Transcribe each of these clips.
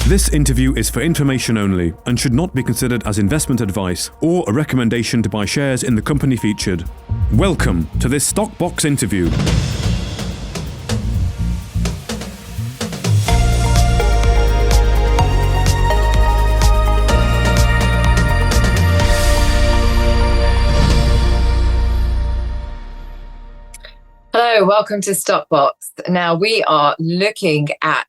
This interview is for information only and should not be considered as investment advice or a recommendation to buy shares in the company featured. Welcome to this StockBox interview. Hello, welcome to StockBox. Now we are looking at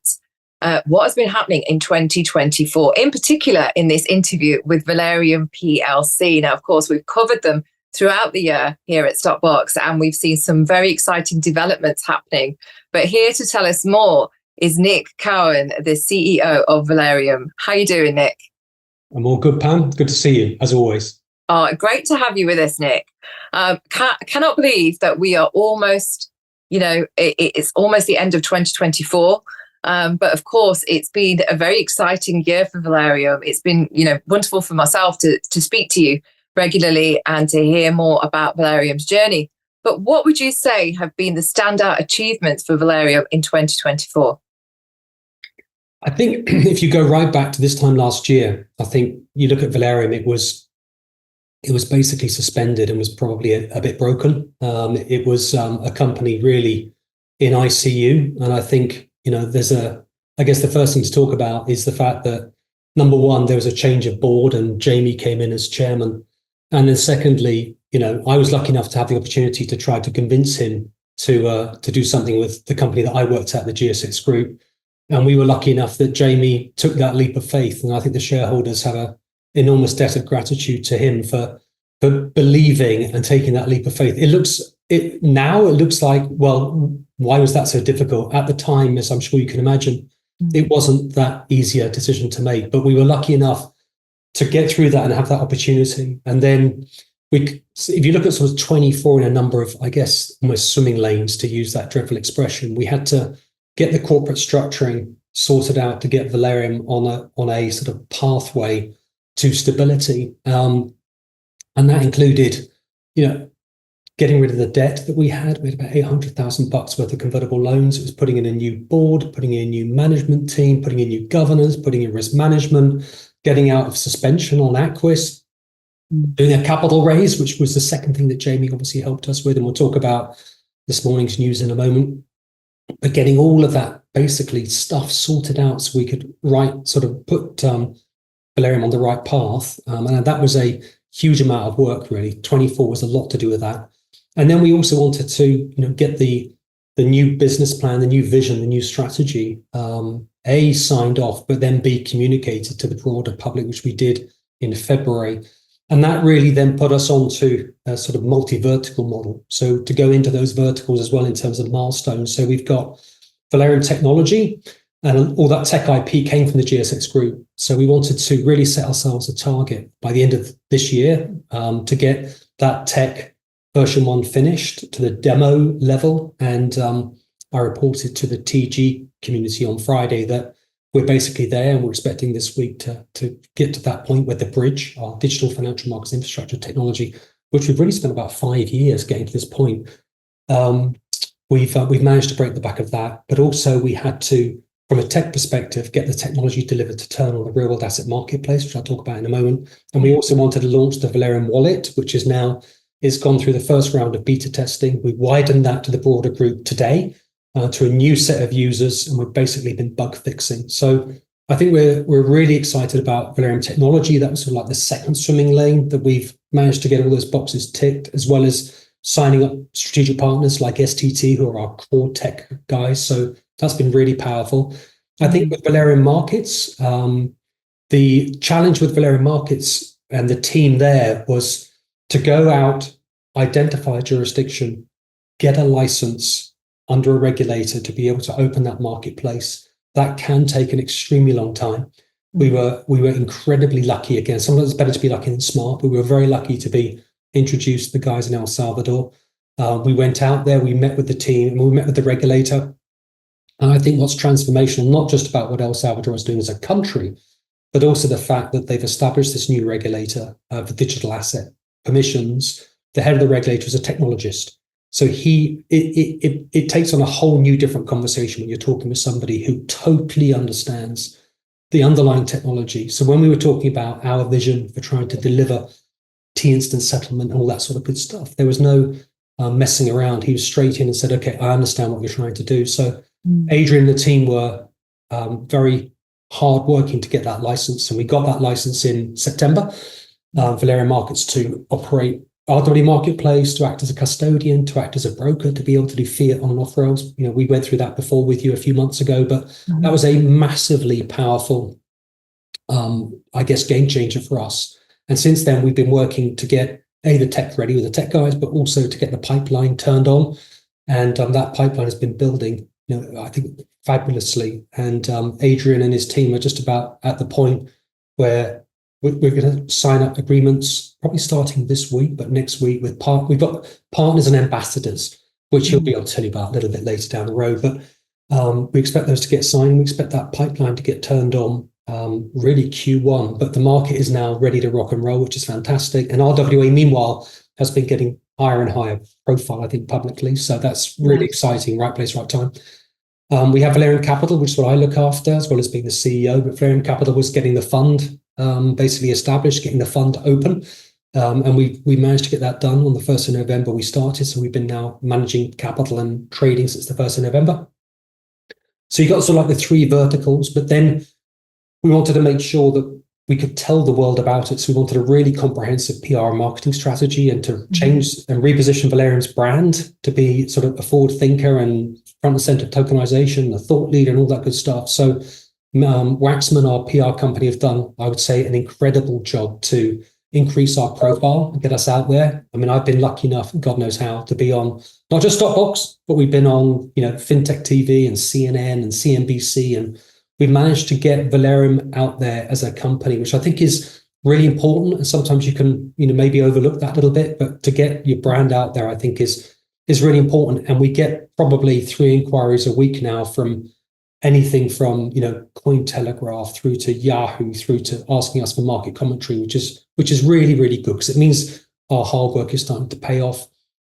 what has been happening in 2024, in particular in this interview with Valereum PLC. Now, of course, we've covered them throughout the year here at StockBox, and we've seen some very exciting developments happening. But here to tell us more is Nick Cowan, the CEO of Valereum. How are you doing, Nick? I'm all good, Pam. Good to see you, as always. Oh, great to have you with us, Nick. Cannot believe that we are almost, it's almost the end of 2024. But of course, it's been a very exciting year for Valereum. It's been, wonderful for myself to speak to you regularly and to hear more about Valereum's journey. But what would you say have been the standout achievements for Valereum in 2024? I think if you go right back to this time last year, I think you look at Valereum, it was basically suspended and was probably a bit broken. It was a company really in ICU, and I think I guess the first thing to talk about is the fact that, number one, there was a change of board and Jamie came in as chairman. And then secondly, I was lucky enough to have the opportunity to try to convince him to do something with the company that I worked at, the GSX Group. And we were lucky enough that Jamie took that leap of faith. And I think the shareholders have an enormous debt of gratitude to him for believing and taking that leap of faith. Now it looks like, well, why was that so difficult? At the time, as I'm sure you can imagine, it wasn't that easy a decision to make, but we were lucky enough to get through that and have that opportunity. And then if you look at sort of 24 in a number of, I guess, almost swimming lanes, to use that dreadful expression, we had to get the corporate structuring sorted out to get Valereum on a sort of pathway to stability. And that included, getting rid of the debt that we had. We had about $800,000 worth of convertible loans. It was putting in a new board, putting in a new management team, putting in new governors, putting in risk management, getting out of suspension on Aquis, doing a capital raise, which was the second thing that Jamie obviously helped us with. And we'll talk about this morning's news in a moment. But getting all of that basically stuff sorted out so we could put Valereum on the right path. And that was a huge amount of work, really. 24 was a lot to do with that. And then we also wanted to, get the new business plan, the new vision, the new strategy, A, signed off, but then B, communicated to the broader public, which we did in February. And that really then put us onto a sort of multi-vertical model. So to go into those verticals as well in terms of milestones. So we've got Valereum Technology, and all that tech IP came from the GSX Group. So we wanted to really set ourselves a target by the end of this year to get that tech version 1 finished to the demo level. And I reported to the TG community on Friday that we're basically there, and we're expecting this week to get to that point where the bridge, our digital financial markets infrastructure technology, which we've really spent about 5 years getting to this point, we've managed to break the back of that. But also we had to, from a tech perspective, get the technology delivered to turn on the real world asset marketplace, which I'll talk about in a moment. And we also wanted to launch the Valereum wallet, which is gone through the first round of beta testing. We widened that to the broader group today to a new set of users, and we've basically been bug fixing. So I think we're really excited about Valereum Technology. That was sort of like the second swimming lane that we've managed to get all those boxes ticked, as well as signing up strategic partners like STT, who are our core tech guys. So that's been really powerful. I think with Valereum Markets, the challenge with Valereum Markets and the team there was to go out, identify a jurisdiction, get a license under a regulator to be able to open that marketplace. That can take an extremely long time. We were incredibly lucky. Again, sometimes it's better to be lucky than smart, but we were very lucky to be introduced to the guys in El Salvador. We went out there, we met with the team, and we met with the regulator. And I think what's transformational, not just about what El Salvador is doing as a country, but also the fact that they've established this new regulator for digital asset permissions. The head of the regulator is a technologist. So it takes on a whole new different conversation when you're talking with somebody who totally understands the underlying technology. So when we were talking about our vision for trying to deliver T-instance settlement and all that sort of good stuff, there was no messing around. He was straight in and said, okay, I understand what you're trying to do. So Adrian and the team were very hard working to get that license, and we got that license in September. Valereum Markets to operate RW Marketplace, to act as a custodian, to act as a broker, to be able to do fiat on and off rails. We went through that before with you a few months ago, but that was a massively powerful, game changer for us. And since then, we've been working to get the tech ready with the tech guys, but also to get the pipeline turned on. And that pipeline has been building, I think, fabulously. And Adrian and his team are just about at the point where we're going to sign up agreements, probably starting this week, but next week we've got partners and ambassadors, which he'll be able to tell you about a little bit later down the road. But we expect those to get signed. We expect that pipeline to get turned on really Q1. But the market is now ready to rock and roll, which is fantastic. And RWA, meanwhile, has been getting higher and higher profile, I think, publicly. So that's really exciting. Right place, right time. We have Valereum Capital, which is what I look after, as well as being the CEO. But Valereum Capital was getting the fund basically established, getting the fund open. And we managed to get that done on the 1st of November. We started. So we've been now managing capital and trading since the 1st of November. So you got sort of like the three verticals, but then we wanted to make sure that we could tell the world about it. So we wanted a really comprehensive PR and marketing strategy, and to change and reposition Valereum's brand to be sort of a forward thinker and front and center tokenization, a thought leader, and all that good stuff. So Waxman, our PR company, have done, I would say, an incredible job to increase our profile and get us out there. I mean, I've been lucky enough, God knows how, to be on not just StockBox, but we've been on, FinTech TV and CNN and CNBC, and we've managed to get Valereum out there as a company, which I think is really important. And sometimes you can, maybe overlook that a little bit, but to get your brand out there, I think is really important. And we get probably 3 inquiries a week now from anything from, Cointelegraph through to Yahoo, through to asking us for market commentary, which is really, really good, because it means our hard work is starting to pay off.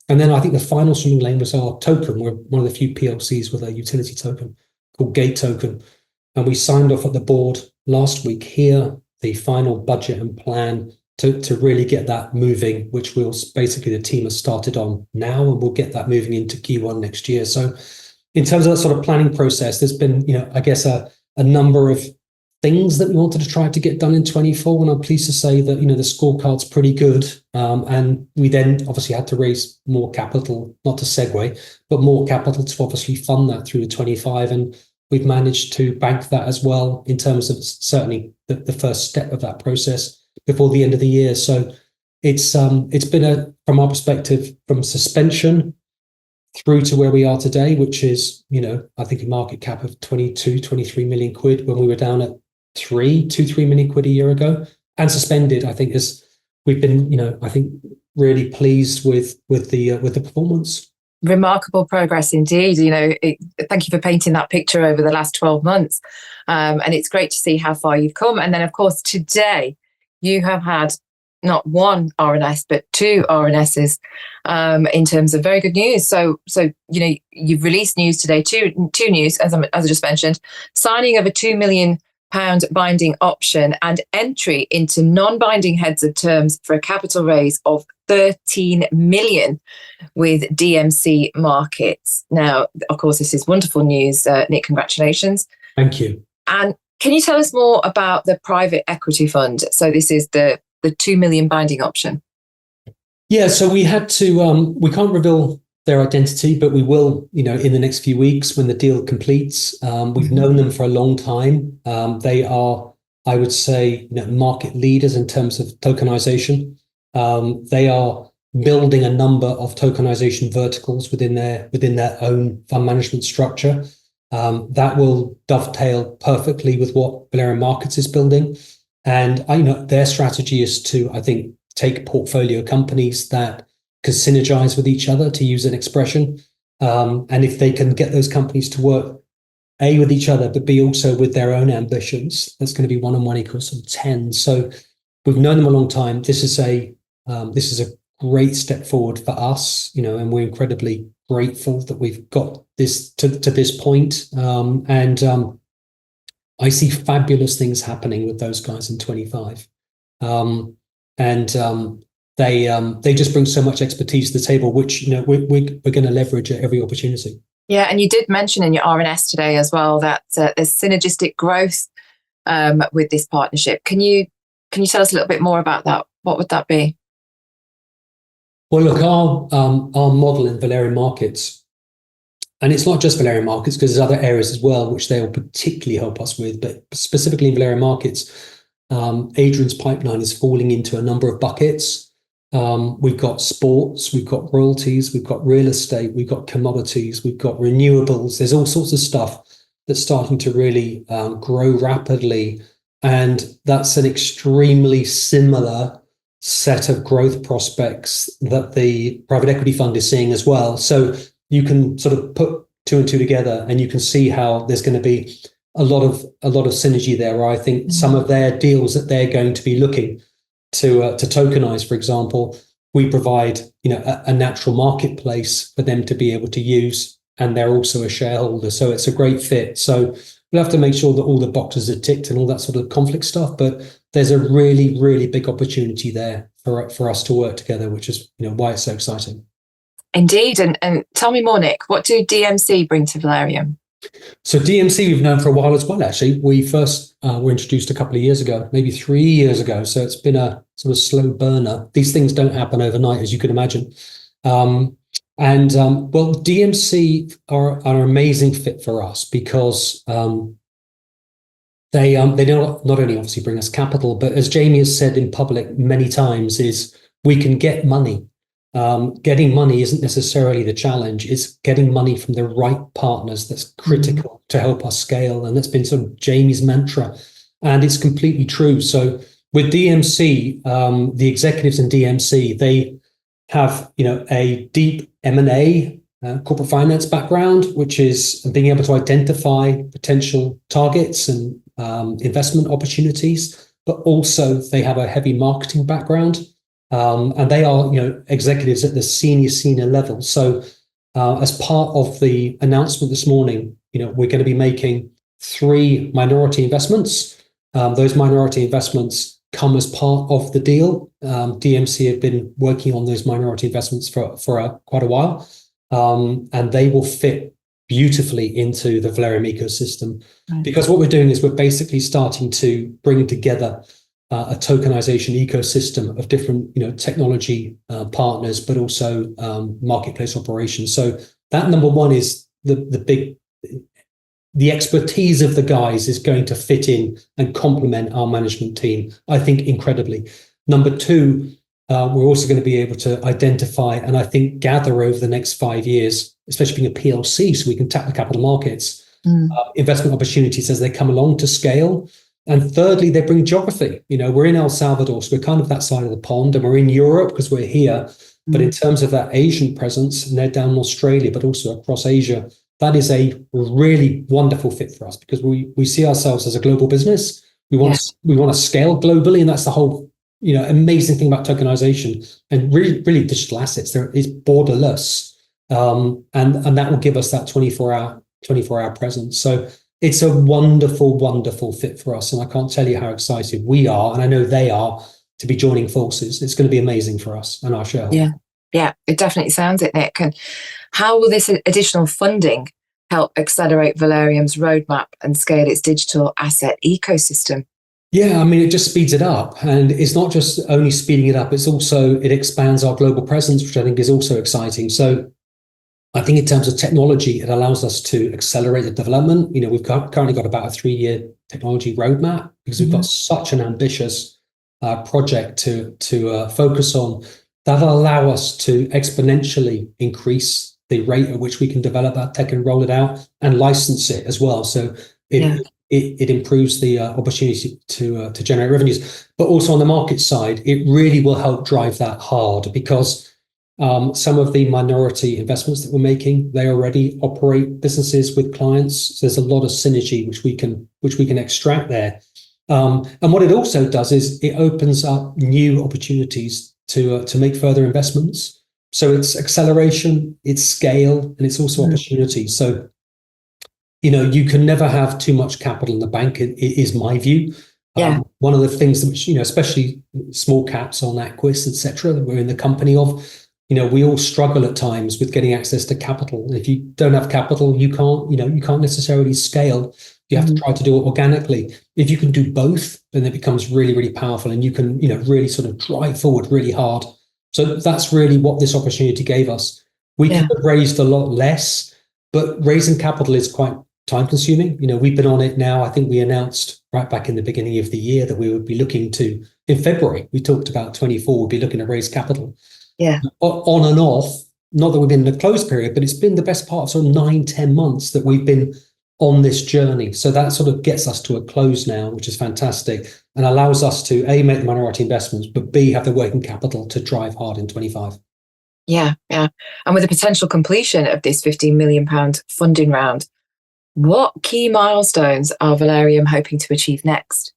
And then I think the final swimming lane was our token. We're one of the few PLCs with a utility token called Gate Token. And we signed off at the board last week here, the final budget and plan to really get that moving, which the team has started on now, and we'll get that moving into Q1 next year. So in terms of that sort of planning process, there's been, a number of things that we wanted to try to get done in 24. And I'm pleased to say that, the scorecard's pretty good. And we then obviously had to raise more capital, not to segue, but more capital to obviously fund that through to 25. And we've managed to bank that as well, in terms of certainly the first step of that process before the end of the year. So it's been from our perspective, from suspension through to where we are today, which is, I think a market cap of 23 million quid when we were down at 3 million quid a year ago, and suspended. I think we've been, I think really pleased with the performance. Remarkable progress indeed. Thank you for painting that picture over the last 12 months. And it's great to see how far you've come. And then, of course, today you have had not one RNS, but 2 RNSs in terms of very good news. So you've released news today, two news, as I just mentioned, signing of a £2 million binding option and entry into non-binding heads of terms for a capital raise of 13 million with DMC Markets. Now, of course, this is wonderful news. Nick, congratulations. Thank you. And can you tell us more about the private equity fund? So this is the 2 million binding option. Yeah, so we had to, we can't reveal their identity, but we will, in the next few weeks when the deal completes. We've known them for a long time. They are, I would say, market leaders in terms of tokenization. They are building a number of tokenization verticals within their own fund management structure. That will dovetail perfectly with what Valereum Markets is building. And their strategy is to, I think, take portfolio companies that can synergize with each other, to use an expression. And if they can get those companies to work, A, with each other, but B, also with their own ambitions, that's going to be 1 and 1 equals 10. So we've known them a long time. This is a great step forward for us, and we're incredibly grateful that we've got this to this point. I see fabulous things happening with those guys in 25. They just bring so much expertise to the table, which we're going to leverage at every opportunity. Yeah, and you did mention in your RNS today as well that there's synergistic growth with this partnership. Can you tell us a little bit more about that? What would that be? Well, look, our model in Valereum Markets, and it's not just Valereum Markets because there's other areas as well which they will particularly help us with, but specifically in Valereum Markets, Adrian's pipeline is falling into a number of buckets. We've got sports, we've got royalties, we've got real estate, we've got commodities, we've got renewables. There's all sorts of stuff that's starting to really grow rapidly. And that's an extremely similar set of growth prospects that the private equity fund is seeing as well. So you can sort of put two and two together and you can see how there's going to be a lot of synergy there, where I think some of their deals that they're going to be looking to tokenize, for example, we provide a natural marketplace for them to be able to use, and they're also a shareholder, so it's a great fit. So we'll have to make sure that all the boxes are ticked and all that sort of conflict stuff, but there's a really, really big opportunity there for us to work together, which is why it's so exciting. Indeed, and tell me more, Nick. What do DMC bring to Valereum? So DMC we've known for a while as well, actually. We first were introduced a couple of years ago, maybe 3 years ago. So it's been a sort of slow burner. These things don't happen overnight, as you can imagine. Well, DMC are an amazing fit for us because they not only obviously bring us capital, but as Jamie has said in public many times, is we can get money. Getting money isn't necessarily the challenge. It's getting money from the right partners that's critical to help us scale. And that's been sort of Jamie's mantra. And it's completely true. So with DMC, the executives in DMC, they have a deep M&A, corporate finance background, which is being able to identify potential targets and investment opportunities. But also they have a heavy marketing background. And they are, executives at the senior level. So as part of the announcement this morning, we're going to be making 3 minority investments. Those minority investments come as part of the deal. DMC have been working on those minority investments for quite a while. And they will fit beautifully into the Valereum ecosystem. Right. Because what we're doing is we're basically starting to bring together a tokenization ecosystem of different, technology partners, but also marketplace operations. So that number one is the expertise of the guys is going to fit in and complement our management team, I think, incredibly. Number two, we're also going to be able to identify and I think gather over the next 5 years, especially being a PLC, so we can tap the capital markets, investment opportunities as they come along to scale. And thirdly, they bring geography. We're in El Salvador, so we're kind of that side of the pond, and we're in Europe because we're here. But in terms of that Asian presence, and they're down in Australia, but also across Asia, that is a really wonderful fit for us because we see ourselves as a global business. We want to scale globally, and that's the whole amazing thing about tokenization and really digital assets. There is borderless, and that will give us that 24-hour presence. So it's a wonderful, wonderful fit for us. And I can't tell you how excited we are, and I know they are, to be joining forces. It's going to be amazing for us and our shareholders. Yeah, it definitely sounds it, Nick. And how will this additional funding help accelerate Valereum's roadmap and scale its digital asset ecosystem? Yeah, I mean, it just speeds it up. And it's not just only speeding it up, it expands our global presence, which I think is also exciting. So I think in terms of technology, it allows us to accelerate the development. We've currently got about a 3-year technology roadmap because we've got such an ambitious project to focus on that will allow us to exponentially increase the rate at which we can develop our tech and roll it out and license it as well. So it improves the opportunity to generate revenues. But also on the market side, it really will help drive that hard because some of the minority investments that we're making, they already operate businesses with clients. So there's a lot of synergy which we can extract there. And what it also does is it opens up new opportunities to make further investments. So it's acceleration, it's scale, and it's also opportunity. So you can never have too much capital in the bank, it is my view. Yeah. One of the things that, especially small caps on Aquis, etc., that we're in the company of, we all struggle at times with getting access to capital. If you don't have capital, you can't necessarily scale. You have to try to do it organically. If you can do both, then it becomes really, really powerful, and you can, really sort of drive forward really hard. So that's really what this opportunity gave us. We could have raised a lot less, but raising capital is quite time consuming. We've been on it now. I think we announced right back in the beginning of the year that we would be looking to, in February, we talked about 24, we'd be looking to raise capital. Yeah. On and off, not that we've been in the closed period, but it's been the best part of sort of 9-10 months that we've been on this journey. So that sort of gets us to a close now, which is fantastic, and allows us to A, make the minority investments, but B, have the working capital to drive hard in 25. Yeah. And with the potential completion of this £15 million funding round, what key milestones are Valereum hoping to achieve next?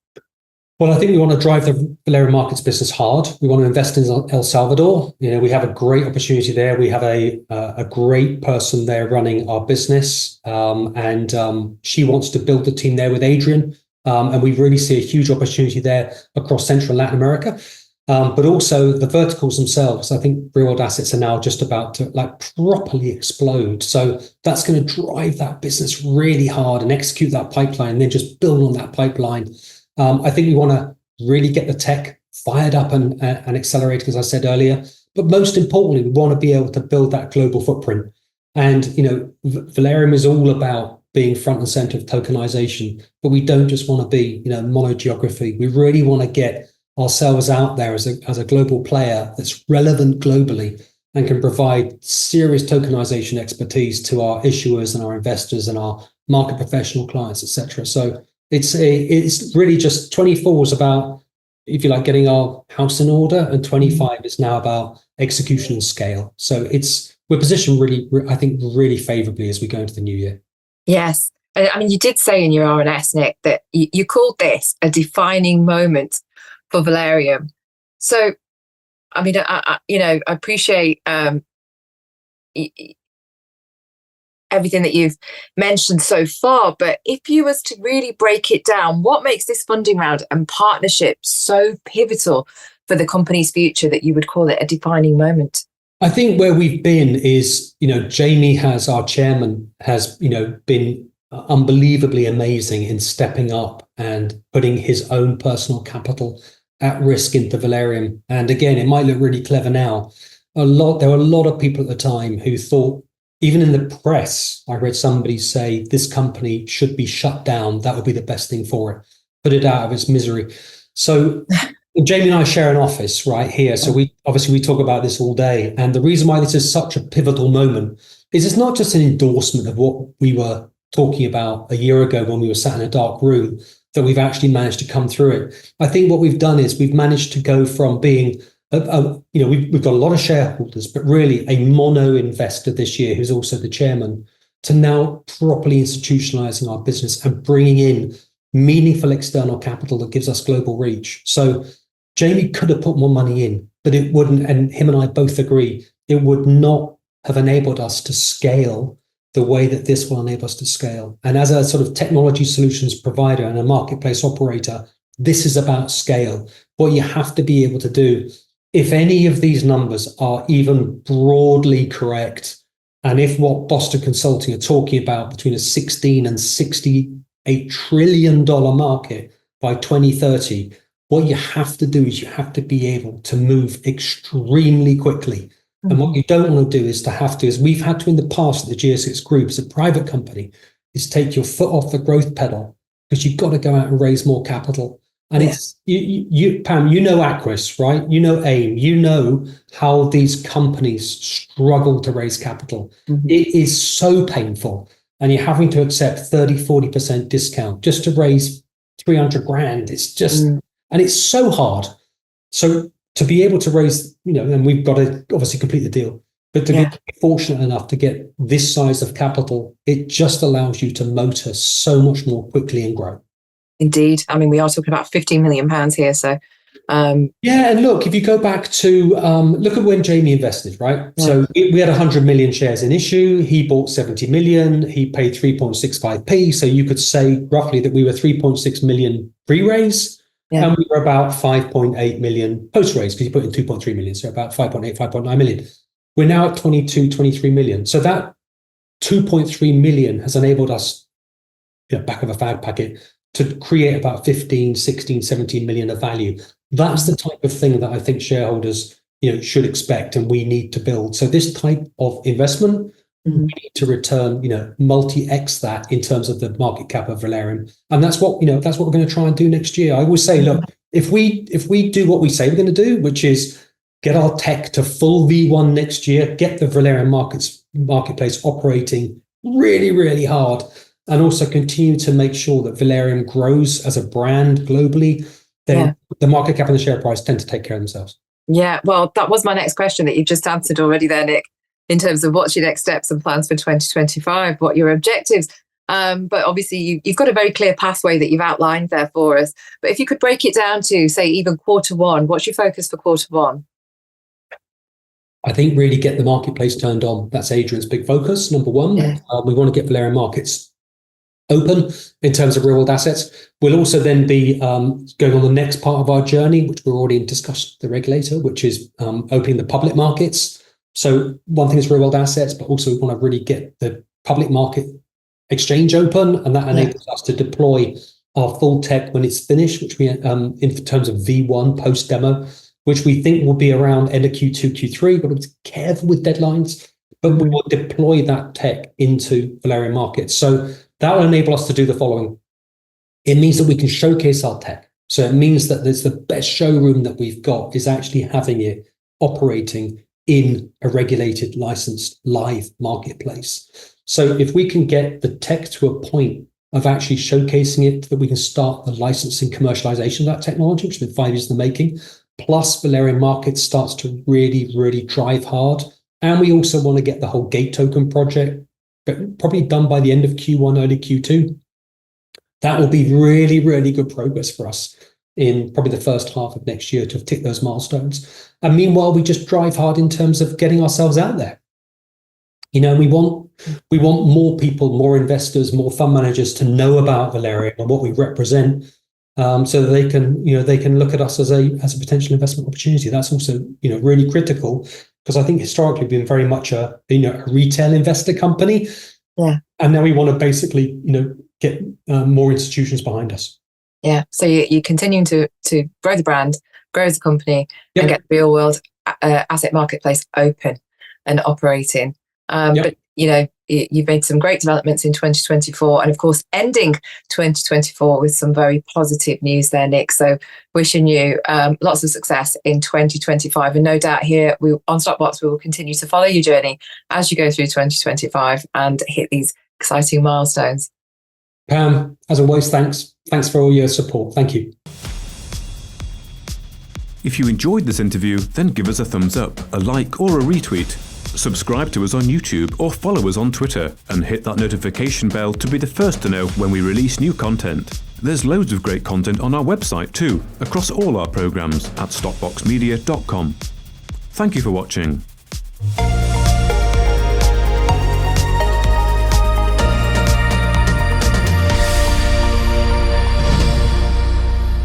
Well, I think we want to drive the Valereum Markets business hard. We want to invest in El Salvador. We have a great opportunity there. We have a great person there running our business, and she wants to build the team there with Adrian. And we really see a huge opportunity there across Central and Latin America. But also the verticals themselves. I think real world assets are now just about to properly explode. So that's going to drive that business really hard and execute that pipeline, and then just build on that pipeline. I think we want to really get the tech fired up and accelerated, as I said earlier. But most importantly, we want to be able to build that global footprint. And, Valereum is all about being front and center of tokenization, but we don't just want to be, monogeography. We really want to get ourselves out there as a global player that's relevant globally and can provide serious tokenization expertise to our issuers and our investors and our market professional clients, etc. So it's really just 24 is about, if you like, getting our house in order, and 25 is now about execution and scale. So we're positioned really, I think, really favorably as we go into the new year. Yes. I mean, you did say in your RNS, Nick, that you called this a defining moment for Valereum. So, I mean, I appreciate everything that you've mentioned so far, but if you was to really break it down, what makes this funding round and partnership so pivotal for the company's future that you would call it a defining moment? I think where we've been is, Jamie, our chairman, has, been unbelievably amazing in stepping up and putting his own personal capital at risk into Valereum. And again, it might look really clever now. There were a lot of people at the time who thought, even in the press, I read somebody say this company should be shut down. That would be the best thing for it. Put it out of its misery. So Jamie and I share an office right here. So we talk about this all day. And the reason why this is such a pivotal moment is it's not just an endorsement of what we were talking about a year ago when we were sat in a dark room, that we've actually managed to come through it. I think what we've done is we've managed to go from being, we've got a lot of shareholders, but really a mono investor this year who's also the chairman, to now properly institutionalizing our business and bringing in meaningful external capital that gives us global reach. So Jamie could have put more money in, but it wouldn't, and him and I both agree, it would not have enabled us to scale the way that this will enable us to scale. And as a sort of technology solutions provider and a marketplace operator, this is about scale. What you have to be able to do, if any of these numbers are even broadly correct, and if what Boston Consulting are talking about between a $16 and $68 trillion market by 2030, what you have to do is you have to be able to move extremely quickly. And what you don't want to do is we've had to in the past at the GS6 Group as a private company, is take your foot off the growth pedal, because you've got to go out and raise more capital. And it's you, Pam, Aquis, right? AIM, how these companies struggle to raise capital. It is so painful. And you're having to accept 30-40% discount just to raise 300 grand. It's just, and it's so hard. So to be able to raise, and we've got to obviously complete the deal, but to be fortunate enough to get this size of capital, it just allows you to motor so much more quickly and grow. Indeed. I mean, we are talking about £15 million here. So Yeah, and look, if you go back to look at when Jamie invested, right? Yeah. So we had 100 million shares in issue. He bought 70 million. He paid 3.65p. So you could say roughly that we were 3.6 million pre-raise, and we were about 5.8 million post-raise because you put in 2.3 million, so about 5.8, 5.9 million. We're now at 22, 23 million. So that 2.3 million has enabled us, back of a fag packet, to create about 15, 16, 17 million of value. That's the type of thing that I think shareholders, should expect, and we need to build. So this type of investment, we need to return, multi-X that in terms of the market cap of Valereum. And that's what we're going to try and do next year. I always say, look, if we do what we say we're going to do, which is get our tech to full V1 next year, get the Valereum marketplace operating really, really hard, and also continue to make sure that Valereum grows as a brand globally, then the market cap and the share price tend to take care of themselves. Yeah, well, that was my next question that you just answered already there, Nick, in terms of what's your next steps and plans for 2025, what your objectives. But obviously, you've got a very clear pathway that you've outlined there for us. But if you could break it down to, say, even quarter one, what's your focus for quarter one? I think really get the marketplace turned on. That's Adrian's big focus, number one. Yeah. We want to get Valereum markets open in terms of real world assets. We'll also then be going on the next part of our journey, which we're already discussed with the regulator, which is opening the public markets. So one thing is real world assets, but also we want to really get the public market exchange open, and that enables us to deploy our full tech when it's finished, which we in terms of V1 post demo, which we think will be around end of Q2, Q3. But be careful with deadlines, but we will deploy that tech into Valereum markets. So that will enable us to do the following. It means that we can showcase our tech. So it means that there's the best showroom that we've got is actually having it operating in a regulated, licensed, live marketplace. So if we can get the tech to a point of actually showcasing it, that we can start the licensing commercialization of that technology, which has been 5 years in the making, plus Valereum market starts to really, really drive hard. And we also want to get the whole gate token project probably done by the end of Q1, early Q2. That will be really, really good progress for us in probably the first half of next year to tick those milestones. And meanwhile, we just drive hard in terms of getting ourselves out there. We want more people, more investors, more fund managers to know about Valereum and what we represent, so that they can look at us as a potential investment opportunity. That's also really critical, because I think historically we've been very much a retail investor company, and now we want to basically get more institutions behind us. Yeah, so you're continuing to grow the brand, grow as a company, and get the real world asset marketplace open and operating. But you've made some great developments in 2024, and of course ending 2024 with some very positive news there, Nick. So wishing you lots of success in 2025, and no doubt here on StockBox we will continue to follow your journey as you go through 2025 and hit these exciting milestones. Pam, as always, thanks for all your support. Thank you. If you enjoyed this interview, then give us a thumbs up, a like or a retweet. Subscribe to us on YouTube or follow us on Twitter, and hit that notification bell to be the first to know when we release new content. There's loads of great content on our website too, across all our programs at stockboxmedia.com. Thank you for watching.